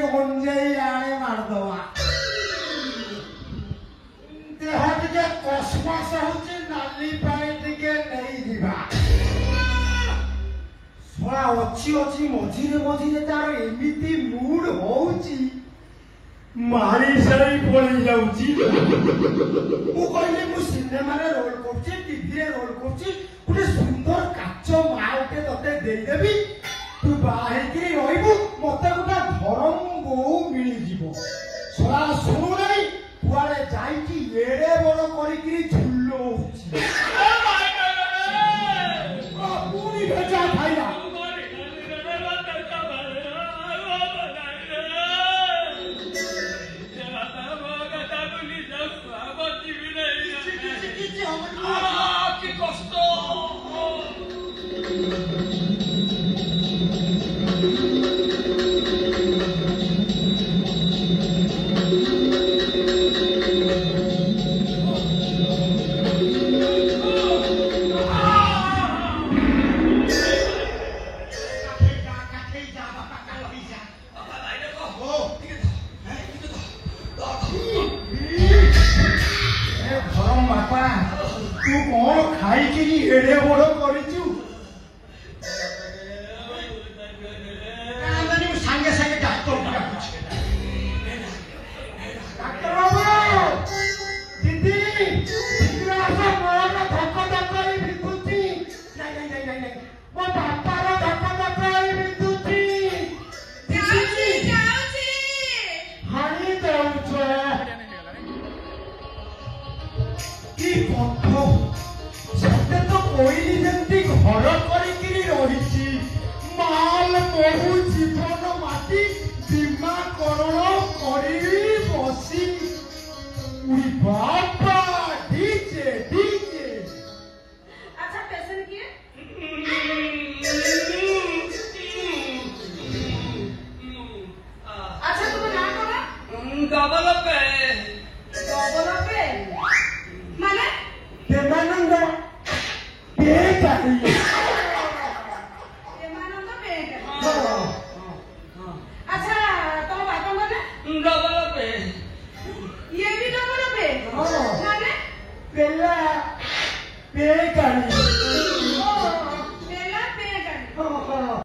गंजेई आने मार दवा देह टिके कसमस होची नाली पानी टिके नहीं दिबा सोळा अच्छी मझिरे मझिरे तार एमिति मूड होउची मारी सारी पड़ी जाउची मु कहले मु सिनेमा रे रोल करछि टीवी रे रोल करछि पुरे सुंदर काचो माउटे तते देई देबी तू बाहे के रहिबु मते गोटा धरम बहु मिली जीवो सोळा सुनु नै पुआरे जाई कि एडे बड़ करी कि झुल्लो होछि पूरी भेजा खाइला तू कौन खाई कि एड़े बड़ कर सागे सागे डाक्तर डाक्तर बाबू दीदी धक्का धक्का बिंदुची नहीं मो बापार धक्का धक्का बिंदुची हानी दउछ की कथो सत्य तो कोई जंती घर करी रही माल बहु जीवन माटी बीमाकरण करी बसी उड़ी बापा डीजे डीजे अच्छा पेशेंट किए अच्छा तुम्हें ना करा डबल पे माने देवानंद बेकारी अच्छा तुम बापा माने डबल पे ये भी डबल पे माने बेला बेकारी